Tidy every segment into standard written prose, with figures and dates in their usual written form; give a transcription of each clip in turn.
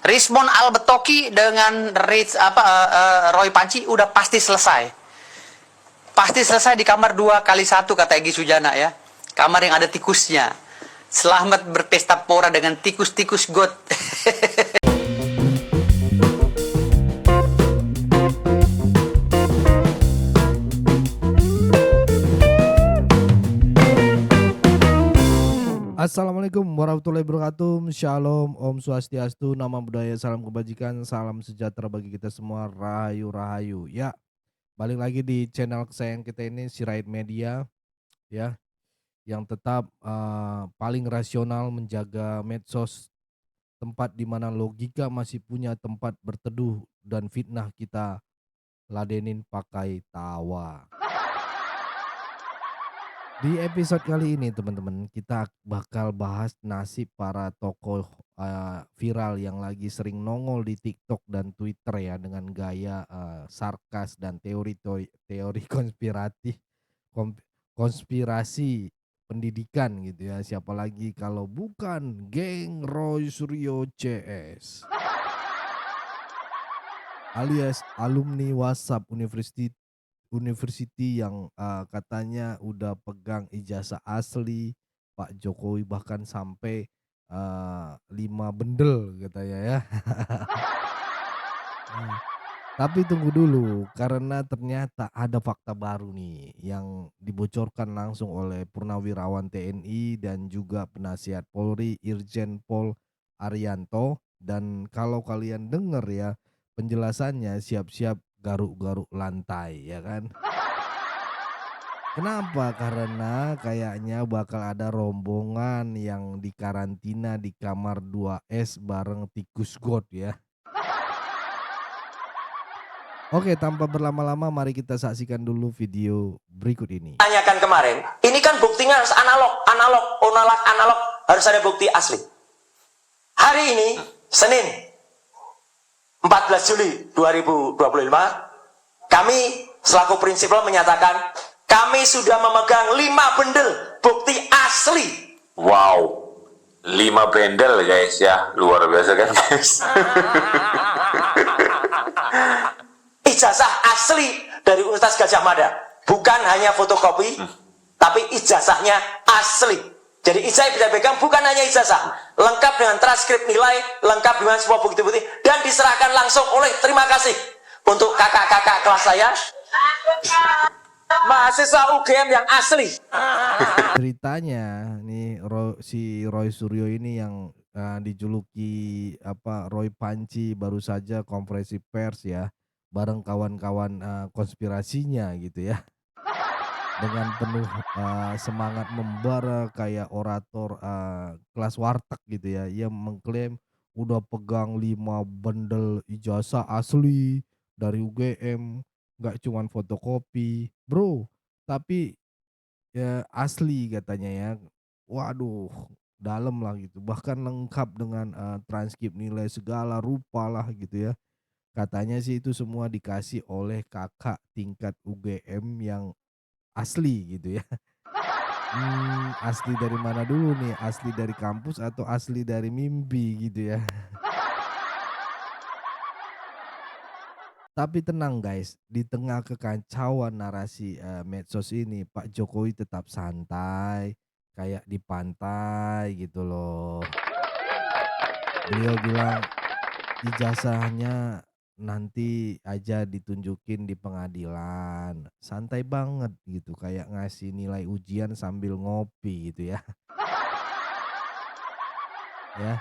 Rizmon Albetoki dengan Roy Panci udah pasti selesai. Pasti selesai di kamar 2x1 kata Egy Sujana ya. Kamar yang ada tikusnya. Selamat berpesta pora dengan tikus-tikus got. Assalamualaikum warahmatullahi wabarakatuh. Shalom, Om Swastiastu, nama budaya, salam kebajikan, salam sejahtera bagi kita semua. Rahayu rahayu. Ya, balik lagi di channel kesayangan kita ini, Sirait Media, ya, yang tetap paling rasional menjaga medsos, tempat di mana logika masih punya tempat berteduh dan fitnah kita ladenin pakai tawa. Di episode kali ini teman-teman, kita bakal bahas nasib para tokoh viral yang lagi sering nongol di TikTok dan Twitter ya, dengan gaya sarkas dan teori konspirasi pendidikan gitu ya. Siapa lagi kalau bukan geng Roy Suryo CS alias alumni WhatsApp University yang katanya udah pegang ijazah asli Pak Jokowi, bahkan sampai 5 bendel katanya ya. Tapi tunggu dulu, karena ternyata ada fakta baru nih yang dibocorkan langsung oleh Purnawirawan TNI dan juga penasihat Polri Irjen Pol Arianto. Dan kalau kalian dengar ya penjelasannya, siap-siap garuk-garuk lantai ya kan. Kenapa? Karena kayaknya bakal ada rombongan yang dikarantina di kamar 2S bareng tikus got ya. Oke, tanpa berlama-lama mari kita saksikan dulu video berikut ini. Tanyakan kemarin, ini kan buktinya harus analog, harus ada bukti asli. Hari ini, Senin, 14 Juli 2025, kami selaku prinsipal menyatakan kami sudah memegang 5 bendel bukti asli. Wow, 5 bendel guys ya, luar biasa kan guys. Ijazah asli dari Universitas Gadjah Mada, bukan hanya fotokopi, tapi ijazahnya asli. Jadi ijazah bisa pegang bukan hanya ijazah, lengkap dengan transkrip nilai, lengkap dengan semua bukti-bukti, dan diserahkan langsung oleh, terima kasih untuk kakak-kakak kelas saya, mahasiswa UGM yang asli. Ceritanya nih si Roy Suryo ini yang dijuluki Roy Panci baru saja konferensi pers ya bareng kawan-kawan konspirasinya gitu ya, dengan penuh semangat membara kayak orator kelas warteg gitu ya. Ia mengklaim udah pegang 5 bendel ijazah asli dari UGM, nggak cuman fotokopi bro, tapi ya asli katanya ya. Waduh, dalam lah gitu, bahkan lengkap dengan transkrip nilai segala rupa lah gitu ya. Katanya sih itu semua dikasih oleh kakak tingkat UGM yang asli gitu ya. Asli dari mana dulu nih? Asli dari kampus atau asli dari mimpi gitu ya? Tapi tenang guys, di tengah kekacauan narasi medsos ini, Pak Jokowi tetap santai, kayak di pantai gitu loh. Beliau bilang ijazahnya nanti aja ditunjukin di pengadilan, santai banget gitu, kayak ngasih nilai ujian sambil ngopi gitu ya. Ya,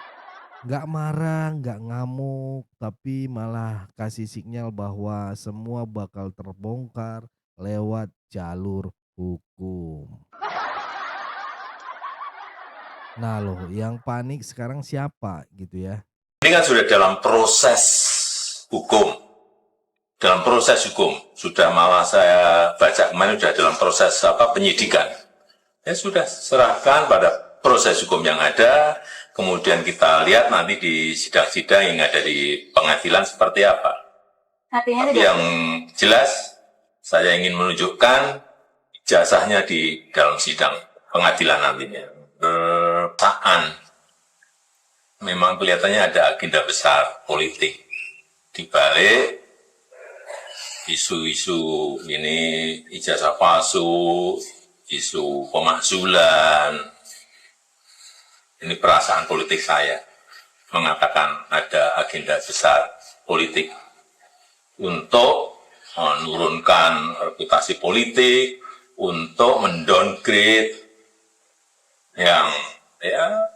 nggak marah, nggak ngamuk, tapi malah kasih sinyal bahwa semua bakal terbongkar lewat jalur hukum. Nah loh, yang panik sekarang siapa gitu ya? Ini kan sudah dalam proses hukum. Dalam proses hukum, sudah malah saya baca kemarin sudah dalam proses penyidikan. Ya sudah, serahkan pada proses hukum yang ada, kemudian kita lihat nanti di sidang-sidang yang ada di pengadilan seperti apa. Tapi yang jelas, saya ingin menunjukkan ijazahnya di dalam sidang pengadilan nantinya. Bersamaan memang kelihatannya ada agenda besar politik di balik isu-isu ini, ijazah palsu, isu pemakzulan. Ini perasaan politik saya mengatakan ada agenda besar politik untuk menurunkan reputasi politik, untuk mendowngrade yang ya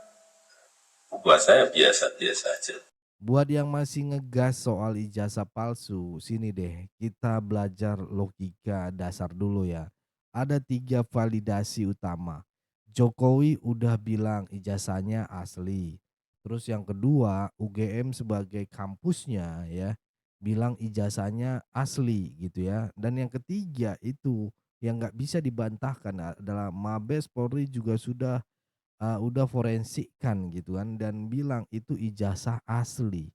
buat saya biasa-biasa aja. Buat yang masih ngegas soal ijazah palsu, sini deh kita belajar logika dasar dulu ya. Ada 3 validasi utama. Jokowi udah bilang ijazahnya asli. Terus yang kedua, UGM sebagai kampusnya ya bilang ijazahnya asli gitu ya. Dan yang ketiga itu yang nggak bisa dibantahkan adalah Mabes Polri juga udah forensikkan gitu kan dan bilang itu ijazah asli.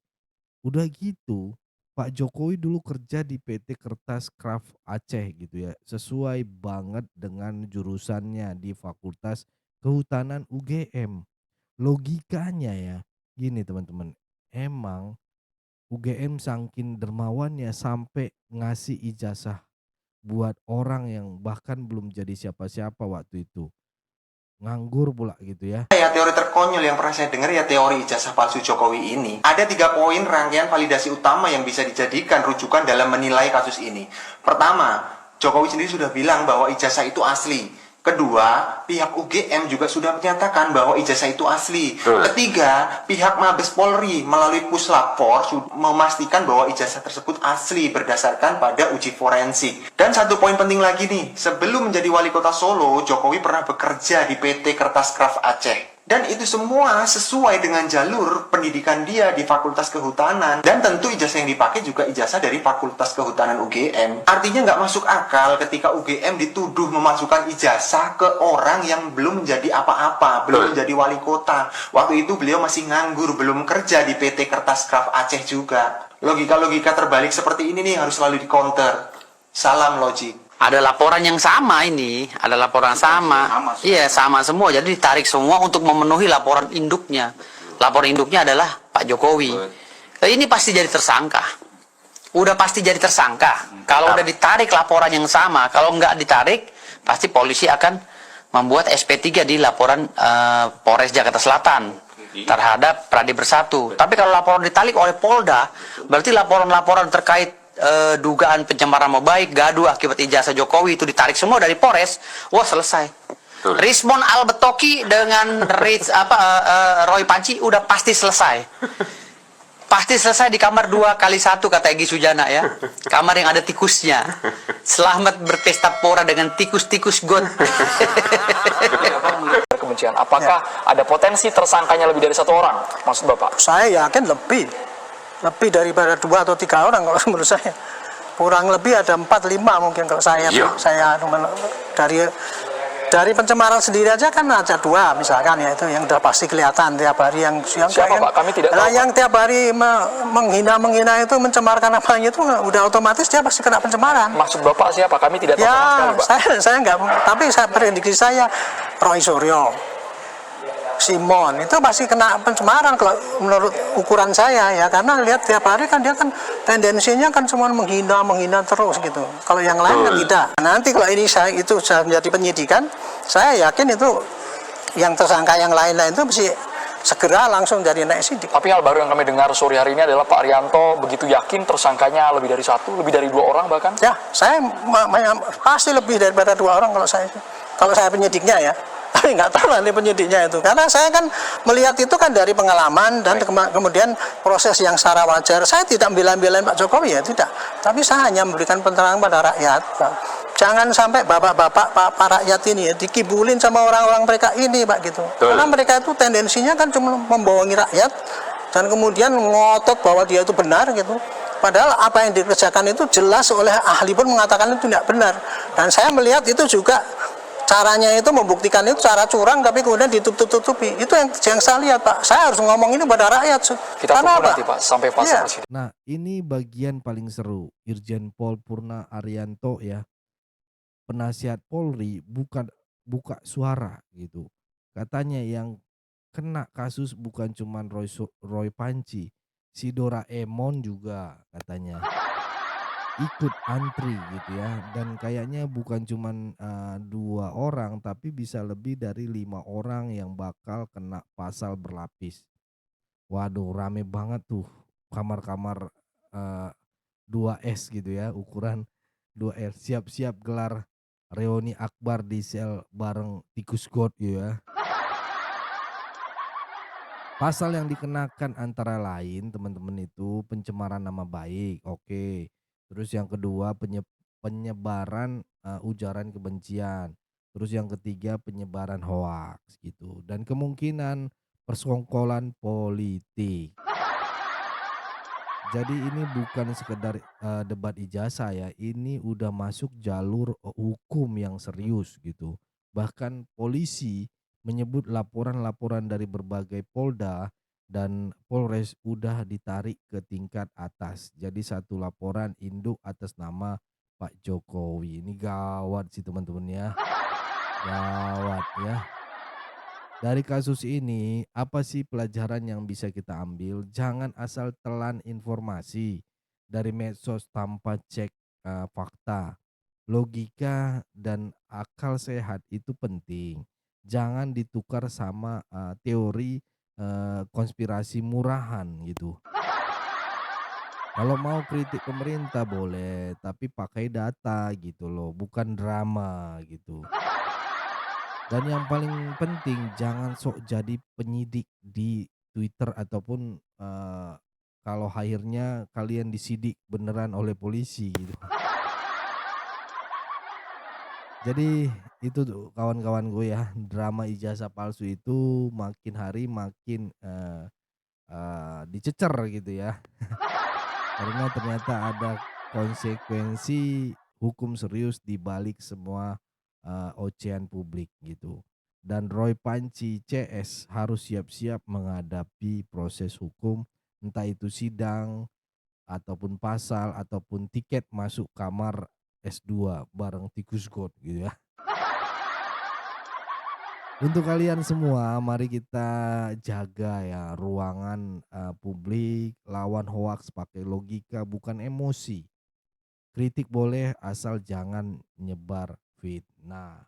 Udah gitu, Pak Jokowi dulu kerja di PT Kertas Craft Aceh gitu ya. Sesuai banget dengan jurusannya di Fakultas Kehutanan UGM. Logikanya ya, gini teman-teman. Emang UGM saking dermawannya sampai ngasih ijazah buat orang yang bahkan belum jadi siapa-siapa waktu itu. Nganggur pula gitu ya. Ya, teori terkonyol yang pernah saya dengar ya teori ijazah palsu Jokowi ini. Ada 3 poin rangkaian validasi utama yang bisa dijadikan rujukan dalam menilai kasus ini. Pertama, Jokowi sendiri sudah bilang bahwa ijazah itu asli. Kedua, pihak UGM juga sudah menyatakan bahwa ijazah itu asli. Ketiga, pihak Mabes Polri melalui Puslapor memastikan bahwa ijazah tersebut asli berdasarkan pada uji forensik. Dan satu poin penting lagi nih, sebelum menjadi wali kota Solo, Jokowi pernah bekerja di PT Kertas Craft Aceh. Dan itu semua sesuai dengan jalur pendidikan dia di Fakultas Kehutanan. Dan tentu ijazah yang dipakai juga ijazah dari Fakultas Kehutanan UGM. Artinya nggak masuk akal ketika UGM dituduh memasukkan ijazah ke orang yang belum menjadi apa-apa, belum menjadi wali kota. Waktu itu beliau masih nganggur, belum kerja di PT Kertas Craft Aceh juga. Logika-logika terbalik seperti ini nih harus selalu di-counter. Salam logik. Ada laporan yang sama ini, ada laporan sama. Iya, sama semua. Jadi ditarik semua untuk memenuhi laporan induknya. Laporan induknya adalah Pak Jokowi. Ini pasti jadi tersangka. Udah pasti jadi tersangka. Kalau udah ditarik laporan yang sama, kalau nggak ditarik, pasti polisi akan membuat SP3 di laporan Polres Jakarta Selatan terhadap Pradi Bersatu. Tapi kalau laporan ditarik oleh Polda, berarti laporan-laporan terkait dugaan pencemaran nama baik, gaduh akibat ijazah Jokowi itu ditarik semua dari Polres, wah selesai. Rizmon Albetoki dengan Roy Panci udah pasti selesai. Pasti selesai di kamar 2x1 kata Egy Sujana ya. Kamar yang ada tikusnya. Selamat berpesta pora dengan tikus-tikus got. Kebencian. Apakah ada potensi tersangkanya lebih dari 1 orang, maksud Bapak? Saya yakin lebih daripada 2 atau 3 orang kalau menurut saya. Kurang lebih ada 4-5 mungkin kalau saya dari pencemaran sendiri aja kan ada 2 misalkan ya, itu yang udah pasti kelihatan tiap hari yang siapa Pak? Kami tidak tahu. Yang tiap hari menghina itu mencemarkan apanya itu udah otomatis dia pasti kena pencemaran. Maksud Bapak siapa? Kami tidak tahu sama sekali, Pak. Saya enggak, tapi prediksi saya Roy Suryo, Simon itu pasti kena pencemaran kalau menurut ukuran saya ya, karena lihat tiap hari kan dia kan tendensinya kan cuma menghina terus gitu. Kalau yang lain kan tidak. Nanti kalau ini itu sudah menjadi penyidikan, saya yakin itu yang tersangka yang lain-lain itu mesti segera langsung jadi naik sidik. Tapi hal baru yang kami dengar sore hari ini adalah Pak Arianto begitu yakin tersangkanya lebih dari 1, lebih dari 2 orang bahkan. Ya, saya pasti lebih daripada 2 orang kalau saya penyidiknya ya. Tapi nggak tahu nanti penyidiknya itu, karena saya kan melihat itu kan dari pengalaman dan kemudian proses yang secara wajar. Saya tidak bela-belain Pak Jokowi ya, tidak, tapi saya hanya memberikan penerangan pada rakyat. Jangan sampai bapak-bapak Pak rakyat ini ya dikibulin sama orang-orang mereka ini Pak gitu. Karena mereka itu tendensinya kan cuma membohongi rakyat dan kemudian ngotot bahwa dia itu benar gitu. Padahal apa yang dikerjakan itu jelas oleh ahli pun mengatakan itu tidak benar. Dan saya melihat itu juga caranya itu membuktikan itu cara curang tapi kemudian ditutup-tutupi. Itu yang saya lihat Pak. Saya harus ngomong ini pada rakyat. Kita tunggu nanti Pak sampai fase presiden. Nah, ini bagian paling seru. Irjen Pol Purna Arianto ya, penasihat Polri buka suara gitu. Katanya yang kena kasus bukan cuman Roy Panci, si Doraemon juga katanya ikut antri gitu ya, dan kayaknya bukan cuman 2 orang tapi bisa lebih dari 5 orang yang bakal kena pasal berlapis. Waduh, rame banget tuh kamar-kamar, eee, 2S gitu ya, ukuran 2S, siap-siap gelar reuni akbar di sel bareng tikus got gitu ya. Pasal yang dikenakan antara lain teman-teman itu pencemaran nama baik, oke. Terus yang kedua penyebaran, ujaran kebencian. Terus yang ketiga penyebaran hoaks gitu, dan kemungkinan persekongkolan politik. Jadi ini bukan sekedar, debat ijazah ya, ini udah masuk jalur, hukum yang serius gitu. Bahkan polisi menyebut laporan-laporan dari berbagai Polda dan Polres udah ditarik ke tingkat atas. Jadi satu laporan induk atas nama Pak Jokowi. Ini gawat sih teman-teman ya, gawat ya. Dari kasus ini, apa sih pelajaran yang bisa kita ambil? Jangan asal telan informasi dari medsos tanpa cek fakta. Logika dan akal sehat itu penting. Jangan ditukar sama teori konspirasi murahan gitu. Kalau mau kritik pemerintah boleh, tapi pakai data gitu loh, bukan drama gitu. Dan yang paling penting jangan sok jadi penyidik di Twitter ataupun, kalau akhirnya kalian disidik beneran oleh polisi gitu. Jadi itu tuh kawan-kawan gue ya, drama ijazah palsu itu makin hari makin, dicecer gitu ya. Karena ternyata ada konsekuensi hukum serius di balik semua, ocehan publik gitu. Dan Roy Panci CS harus siap-siap menghadapi proses hukum, entah itu sidang, ataupun pasal, ataupun tiket masuk kamar S2 bareng tikus got gitu ya. Untuk kalian semua, mari kita jaga ya ruangan, publik, lawan hoaks pakai logika bukan emosi. Kritik boleh asal jangan nyebar fitnah.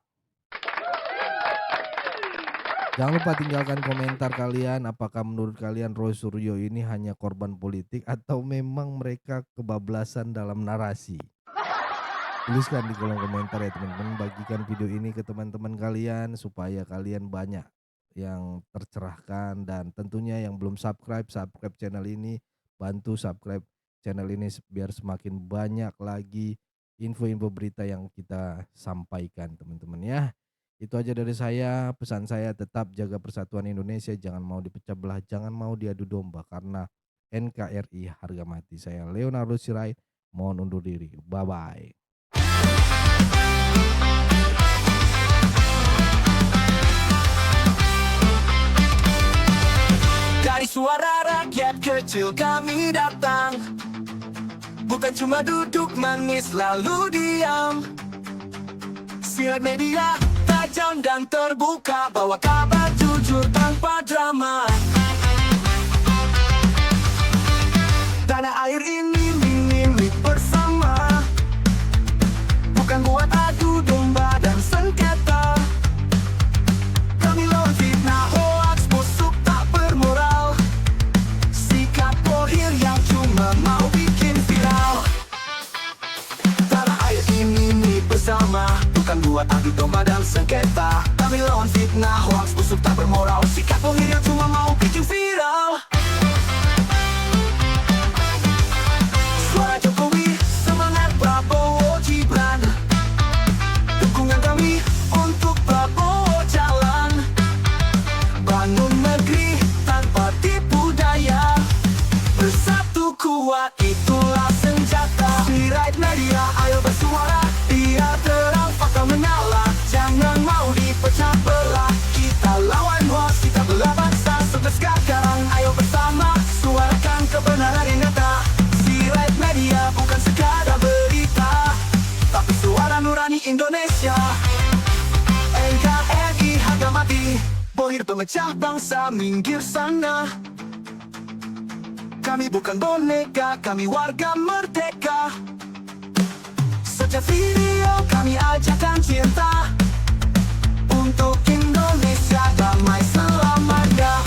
Jangan lupa tinggalkan komentar kalian, apakah menurut kalian Roy Suryo ini hanya korban politik atau memang mereka kebablasan dalam narasi? Tuliskan di kolom komentar ya teman-teman, bagikan video ini ke teman-teman kalian supaya kalian banyak yang tercerahkan, dan tentunya yang belum subscribe channel ini, bantu subscribe channel ini biar semakin banyak lagi info-info berita yang kita sampaikan teman-teman ya. Itu aja dari saya, pesan saya tetap jaga persatuan Indonesia, jangan mau dipecah belah, jangan mau diadu domba, karena NKRI harga mati. Saya Leonardo Sirait, mohon undur diri, bye-bye. Dari suara rakyat kecil kami datang, bukan cuma duduk manis lalu diam. Siaran media tajam dan terbuka, bawa kabar jujur tanpa drama. Tanah air ini milik bersama, bukan buat adu domba dan sengketa. Kami lawan fitnah, hoaks, busuk, tak bermoral. Sikap pohir yang cuma mau bikin viral. Tanah air ini milik bersama, bukan buat adu domba dan sengketa. Kami lawan fitnah, hoaks, busuk, tak bermoral. Sikap pohir yang cuma mau bikin viral. Suara Jokowi, semangat Prabowo Gibran. Dukungan kami untuk Prabowo jalan. Bangun negeri tanpa tipu daya. Bersatu kuat, itulah senjata. Sirait media, ayo bersuara. Biar terang fakta menyala. Jangan mau dipecah belah. Kita lawan hoaks, kita belah bangsa. Sebelah sekarang, ayo bersama. Suarakan kebenaran yang nyata. Sirait media bukan sekadar berita, tapi suara nurani Indonesia. NKRI harga mati. Pohir pemecah bangsa, minggir sana. Kami bukan boneka, kami warga merdeka. Setiap video kami ajarkan cinta untuk Indonesia damai selamanya.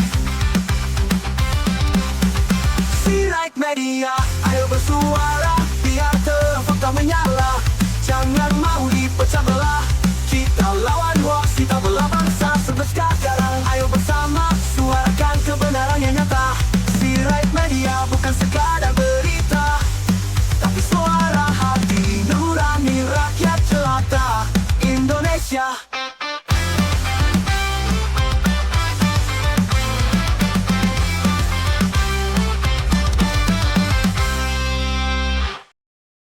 Sirait Media, ayo bersuara, biar terang fakta menyala. Jangan mau dipecah belah, kita lawan hoax, kita belah bangsa sekarang. Ayo bersama, suarakan kebenaran yang nyata. Sirait Media bukan sekadar berita, tapi suara hati nurani rakyat jelata Indonesia.